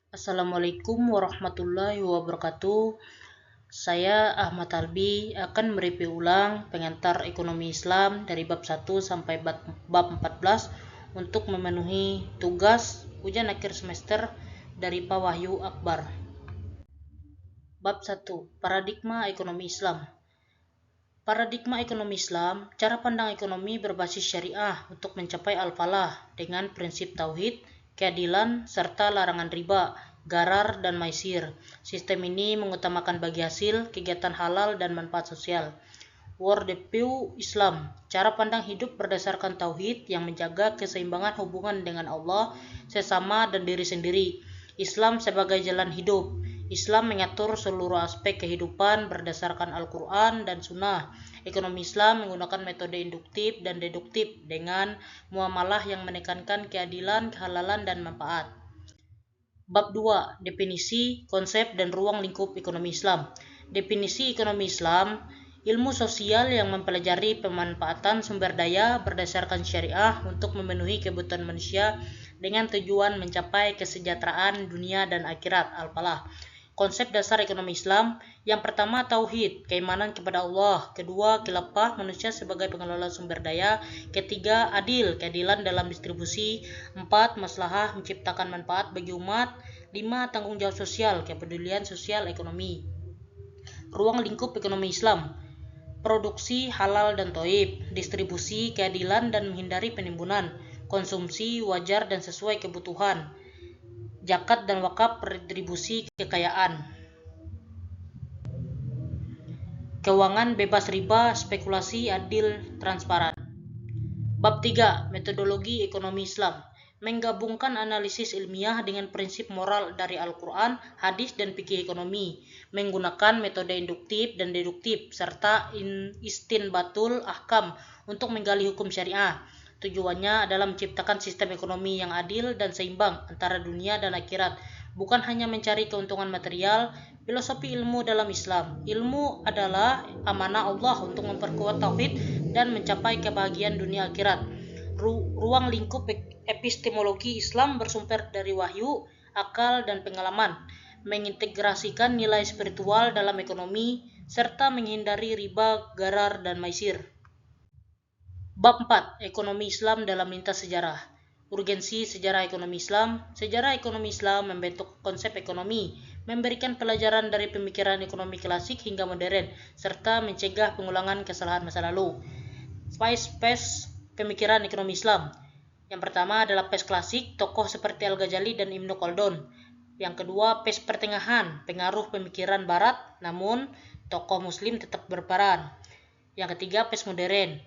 Assalamualaikum warahmatullahi wabarakatuh. Saya Ahmad Albi akan mereview ulang pengantar ekonomi Islam dari bab 1 sampai bab 14 untuk memenuhi tugas ujian akhir semester dari Pak Wahyu Akbar. Bab 1. Paradigma ekonomi Islam. Paradigma ekonomi Islam, cara pandang ekonomi berbasis syariah untuk mencapai al-falah dengan prinsip tauhid, keadilan, serta larangan riba, gharar, dan maisir. Sistem ini mengutamakan bagi hasil, kegiatan halal, dan manfaat sosial. Worldview Islam, cara pandang hidup berdasarkan tauhid yang menjaga keseimbangan hubungan dengan Allah, sesama, dan diri sendiri. Islam sebagai jalan hidup. Islam mengatur seluruh aspek kehidupan berdasarkan Al-Quran dan Sunnah. Ekonomi Islam menggunakan metode induktif dan deduktif dengan muamalah yang menekankan keadilan, kehalalan, dan manfaat. Bab 2. Definisi, konsep, dan ruang lingkup ekonomi Islam. Definisi ekonomi Islam, ilmu sosial yang mempelajari pemanfaatan sumber daya berdasarkan syariah untuk memenuhi kebutuhan manusia dengan tujuan mencapai kesejahteraan dunia dan akhirat al-falah. Konsep dasar ekonomi Islam, yang pertama tauhid, keimanan kepada Allah, kedua khilafah manusia sebagai pengelola sumber daya, ketiga adil, keadilan dalam distribusi, empat maslahah menciptakan manfaat bagi umat, lima tanggung jawab sosial, kepedulian sosial ekonomi. Ruang lingkup ekonomi Islam, produksi halal dan toib, distribusi keadilan dan menghindari penimbunan, konsumsi wajar dan sesuai kebutuhan, zakat dan wakaf redistribusi kekayaan, keuangan bebas riba, spekulasi adil transparan. Bab 3. Metodologi ekonomi Islam, menggabungkan analisis ilmiah dengan prinsip moral dari Al-Quran, hadis, dan fikih ekonomi, menggunakan metode induktif dan deduktif, serta istinbatul ahkam untuk menggali hukum syariah. Tujuannya adalah menciptakan sistem ekonomi yang adil dan seimbang antara dunia dan akhirat, bukan hanya mencari keuntungan material. Filosofi ilmu dalam Islam, ilmu adalah amanah Allah untuk memperkuat tauhid dan mencapai kebahagiaan dunia akhirat. Ruang lingkup epistemologi Islam bersumber dari wahyu, akal, dan pengalaman, mengintegrasikan nilai spiritual dalam ekonomi, serta menghindari riba, gharar, dan maisir. Bab 4. Ekonomi Islam dalam lintas sejarah. Urgensi sejarah ekonomi Islam. Sejarah ekonomi Islam membentuk konsep ekonomi, memberikan pelajaran dari pemikiran ekonomi klasik hingga modern, serta mencegah pengulangan kesalahan masa lalu. Phase pemikiran ekonomi Islam. Yang pertama adalah phase klasik, tokoh seperti Al-Ghazali dan Ibnu Khaldun. Yang kedua, phase pertengahan, pengaruh pemikiran barat, namun tokoh muslim tetap berperan. Yang ketiga, phase modern,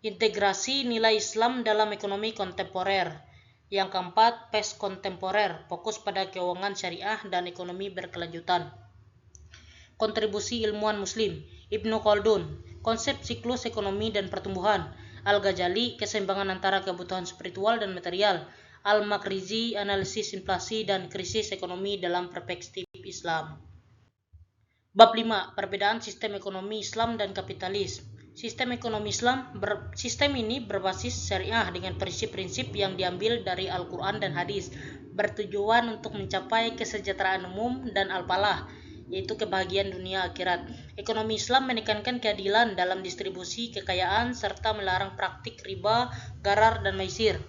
integrasi nilai Islam dalam ekonomi kontemporer. Yang keempat, phase kontemporer, fokus pada keuangan syariah dan ekonomi berkelanjutan. Kontribusi ilmuwan muslim, Ibnu Khaldun, konsep siklus ekonomi dan pertumbuhan, Al-Ghazali, keseimbangan antara kebutuhan spiritual dan material, Al-Makrizi, analisis inflasi dan krisis ekonomi dalam perspektif Islam. Bab 5. Perbedaan sistem ekonomi Islam dan kapitalis. Sistem ekonomi Islam, sistem ini berbasis syariah dengan prinsip-prinsip yang diambil dari Al-Quran dan hadis, bertujuan untuk mencapai kesejahteraan umum dan al-falah, yaitu kebahagiaan dunia akhirat. Ekonomi Islam menekankan keadilan dalam distribusi kekayaan serta melarang praktik riba, gharar, dan maisir.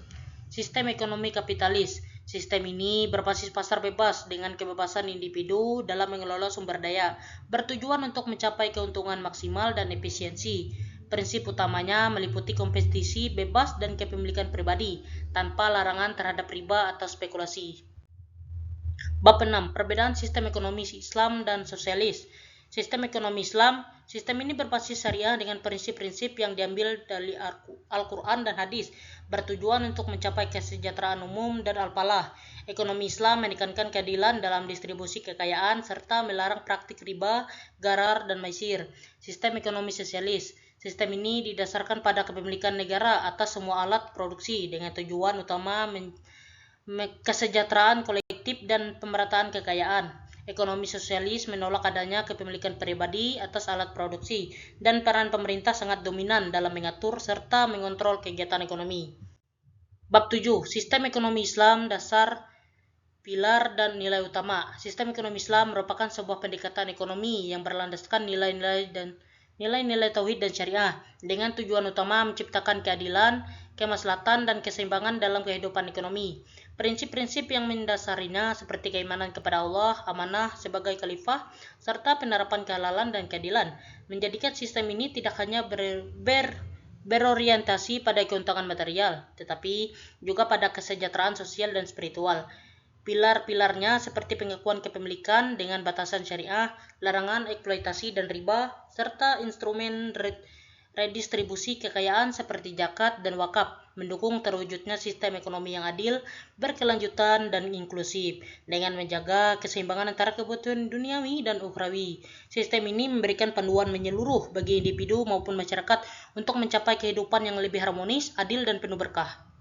Sistem ekonomi kapitalis. Sistem ini berbasis pasar bebas dengan kebebasan individu dalam mengelola sumber daya, bertujuan untuk mencapai keuntungan maksimal dan efisiensi. Prinsip utamanya meliputi kompetisi bebas dan kepemilikan pribadi, tanpa larangan terhadap riba atau spekulasi. Bab 6. Perbedaan sistem ekonomi Islam dan sosialis. Sistem ekonomi Islam, sistem ini berbasis syariah dengan prinsip-prinsip yang diambil dari Al-Quran dan hadis, bertujuan untuk mencapai kesejahteraan umum dan al-falah. Ekonomi Islam menekankan keadilan dalam distribusi kekayaan serta melarang praktik riba, gharar, dan maisir. Sistem ekonomi sosialis. Sistem ini didasarkan pada kepemilikan negara atas semua alat produksi dengan tujuan utama kesejahteraan kolektif dan pemerataan kekayaan. Ekonomi sosialis menolak adanya kepemilikan pribadi atas alat produksi, dan peran pemerintah sangat dominan dalam mengatur serta mengontrol kegiatan ekonomi. Bab 7. Sistem ekonomi Islam dasar Pilar dan nilai utama. Sistem ekonomi Islam merupakan sebuah pendekatan ekonomi yang berlandaskan nilai-nilai tauhid dan syariah dengan tujuan utama menciptakan keadilan, kemaslahatan dan keseimbangan dalam kehidupan ekonomi. Prinsip-prinsip yang mendasarinya seperti keimanan kepada Allah, amanah sebagai khalifah, serta penerapan kehalalan dan keadilan menjadikan sistem ini tidak hanya berorientasi pada keuntungan material, tetapi juga pada kesejahteraan sosial dan spiritual. Pilar-pilarnya seperti pengakuan kepemilikan dengan batasan syariah, larangan eksploitasi dan riba, serta instrumen redistribusi kekayaan seperti zakat dan wakaf, mendukung terwujudnya sistem ekonomi yang adil, berkelanjutan, dan inklusif, dengan menjaga keseimbangan antara kebutuhan duniawi dan ukhrawi. Sistem ini memberikan panduan menyeluruh bagi individu maupun masyarakat untuk mencapai kehidupan yang lebih harmonis, adil, dan penuh berkah.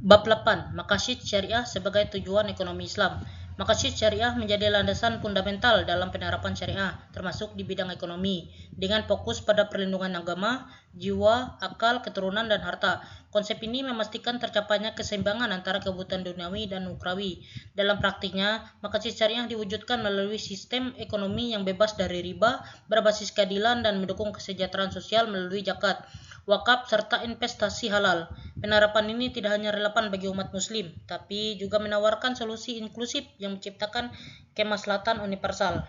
Bab 8. Maqasid Syariah sebagai tujuan ekonomi Islam. Maqasid Syariah menjadi landasan fundamental dalam penerapan syariah, termasuk di bidang ekonomi, dengan fokus pada perlindungan agama, jiwa, akal, keturunan, dan harta. Konsep ini memastikan tercapainya keseimbangan antara kebutuhan duniawi dan ukhrawi. Dalam praktiknya, maqasid syariah diwujudkan melalui sistem ekonomi yang bebas dari riba, berbasis keadilan, dan mendukung kesejahteraan sosial melalui zakat, wakaf, serta investasi halal. Penerapan ini tidak hanya relevan bagi umat muslim, tapi juga menawarkan solusi inklusif yang menciptakan kemaslahatan universal.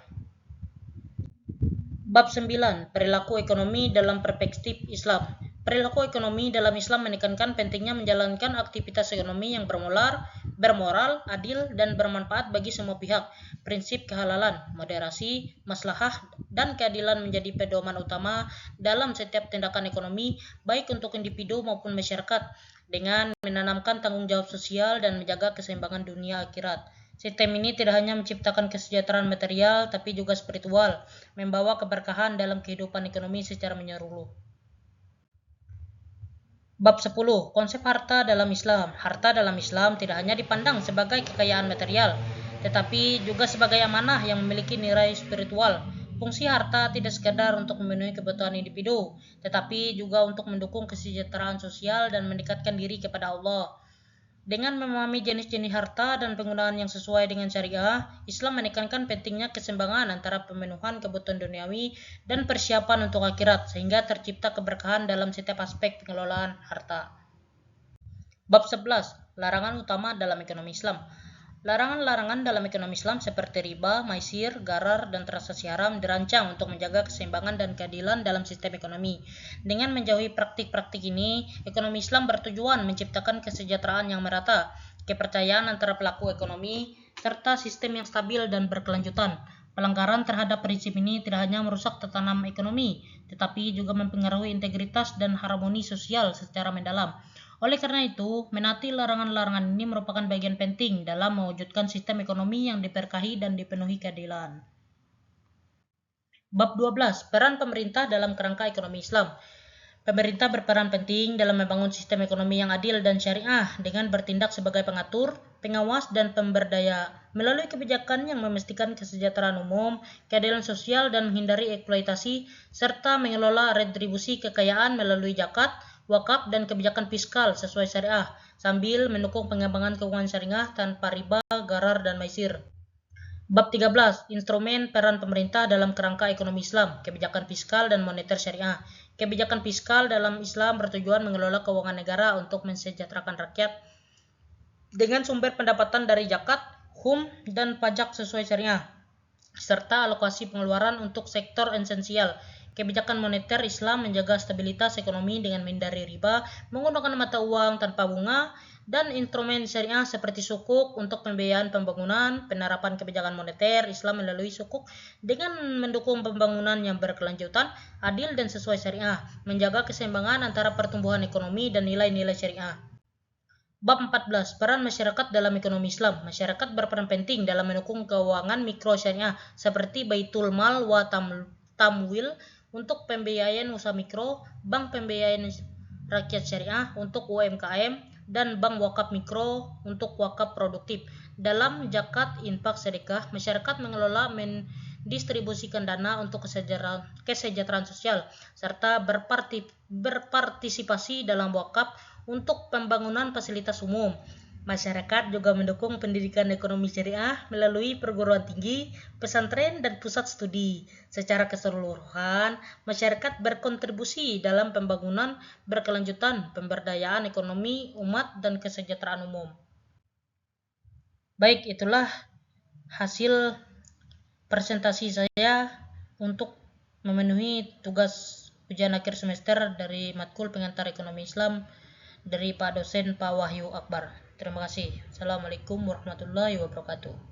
Bab 9. Perilaku ekonomi dalam perspektif Islam. Perilaku ekonomi dalam Islam menekankan pentingnya menjalankan aktivitas ekonomi yang bermoral, adil, dan bermanfaat bagi semua pihak. Prinsip kehalalan, moderasi, maslahah, dan keadilan menjadi pedoman utama dalam setiap tindakan ekonomi, baik untuk individu maupun masyarakat, dengan menanamkan tanggung jawab sosial dan menjaga keseimbangan dunia akhirat. Sistem ini tidak hanya menciptakan kesejahteraan material, tapi juga spiritual, membawa keberkahan dalam kehidupan ekonomi secara menyeluruh. Bab 10. Konsep harta dalam Islam. Harta dalam Islam tidak hanya dipandang sebagai kekayaan material, tetapi juga sebagai amanah yang memiliki nilai spiritual. Fungsi harta tidak sekadar untuk memenuhi kebutuhan individu, tetapi juga untuk mendukung kesejahteraan sosial dan mendekatkan diri kepada Allah. Dengan memahami jenis-jenis harta dan penggunaan yang sesuai dengan syariah, Islam menekankan pentingnya keseimbangan antara pemenuhan kebutuhan duniawi dan persiapan untuk akhirat, sehingga tercipta keberkahan dalam setiap aspek pengelolaan harta. Bab 11. Larangan utama dalam ekonomi Islam. Larangan-larangan dalam ekonomi Islam seperti riba, maisir, gharar, dan transaksi haram dirancang untuk menjaga keseimbangan dan keadilan dalam sistem ekonomi. Dengan menjauhi praktik-praktik ini, ekonomi Islam bertujuan menciptakan kesejahteraan yang merata, kepercayaan antara pelaku ekonomi, serta sistem yang stabil dan berkelanjutan. Pelanggaran terhadap prinsip ini tidak hanya merusak tatanan ekonomi, tetapi juga mempengaruhi integritas dan harmoni sosial secara mendalam. Oleh karena itu, menaati larangan-larangan ini merupakan bagian penting dalam mewujudkan sistem ekonomi yang diberkahi dan dipenuhi keadilan. Bab 12. Peran pemerintah dalam kerangka ekonomi Islam. Pemerintah berperan penting dalam membangun sistem ekonomi yang adil dan syariah dengan bertindak sebagai pengatur, pengawas, dan pemberdaya melalui kebijakan yang memastikan kesejahteraan umum, keadilan sosial, dan menghindari eksploitasi, serta mengelola redistribusi kekayaan melalui zakat, wakaf, dan kebijakan fiskal sesuai syariah, sambil mendukung pengembangan keuangan syariah tanpa riba, gharar, dan maisir. Bab 13. Instrumen peran pemerintah dalam kerangka ekonomi Islam, kebijakan fiskal dan moneter syariah. Kebijakan fiskal dalam Islam bertujuan mengelola keuangan negara untuk mensejahterakan rakyat dengan sumber pendapatan dari zakat, dan pajak sesuai syariah, serta alokasi pengeluaran untuk sektor esensial. Kebijakan moneter Islam menjaga stabilitas ekonomi dengan menghindari riba, menggunakan mata uang tanpa bunga, dan instrumen syariah seperti sukuk untuk pembiayaan pembangunan. Penerapan kebijakan moneter Islam melalui sukuk dengan mendukung pembangunan yang berkelanjutan, adil, dan sesuai syariah, menjaga keseimbangan antara pertumbuhan ekonomi dan nilai-nilai syariah. Bab 14. Peran masyarakat dalam ekonomi Islam. Masyarakat berperan penting dalam mendukung keuangan mikro syariah seperti Baitul Mal wa Tamwil untuk pembiayaan usaha mikro, bank pembiayaan rakyat syariah untuk UMKM, dan bank wakaf mikro untuk wakaf produktif. Dalam zakat, infak, sedekah, masyarakat mengelola mendistribusikan dana untuk kesejahteraan sosial, serta berpartisipasi dalam wakaf untuk pembangunan fasilitas umum. Masyarakat juga mendukung pendidikan ekonomi syariah melalui perguruan tinggi, pesantren, dan pusat studi. Secara keseluruhan, masyarakat berkontribusi dalam pembangunan berkelanjutan, pemberdayaan ekonomi umat, dan kesejahteraan umum. Baik, itulah hasil presentasi saya untuk memenuhi tugas ujian akhir semester dari matkul pengantar ekonomi Islam dari Pak dosen Pak Wahyu Akbar. Terima kasih. Assalamualaikum warahmatullahi wabarakatuh.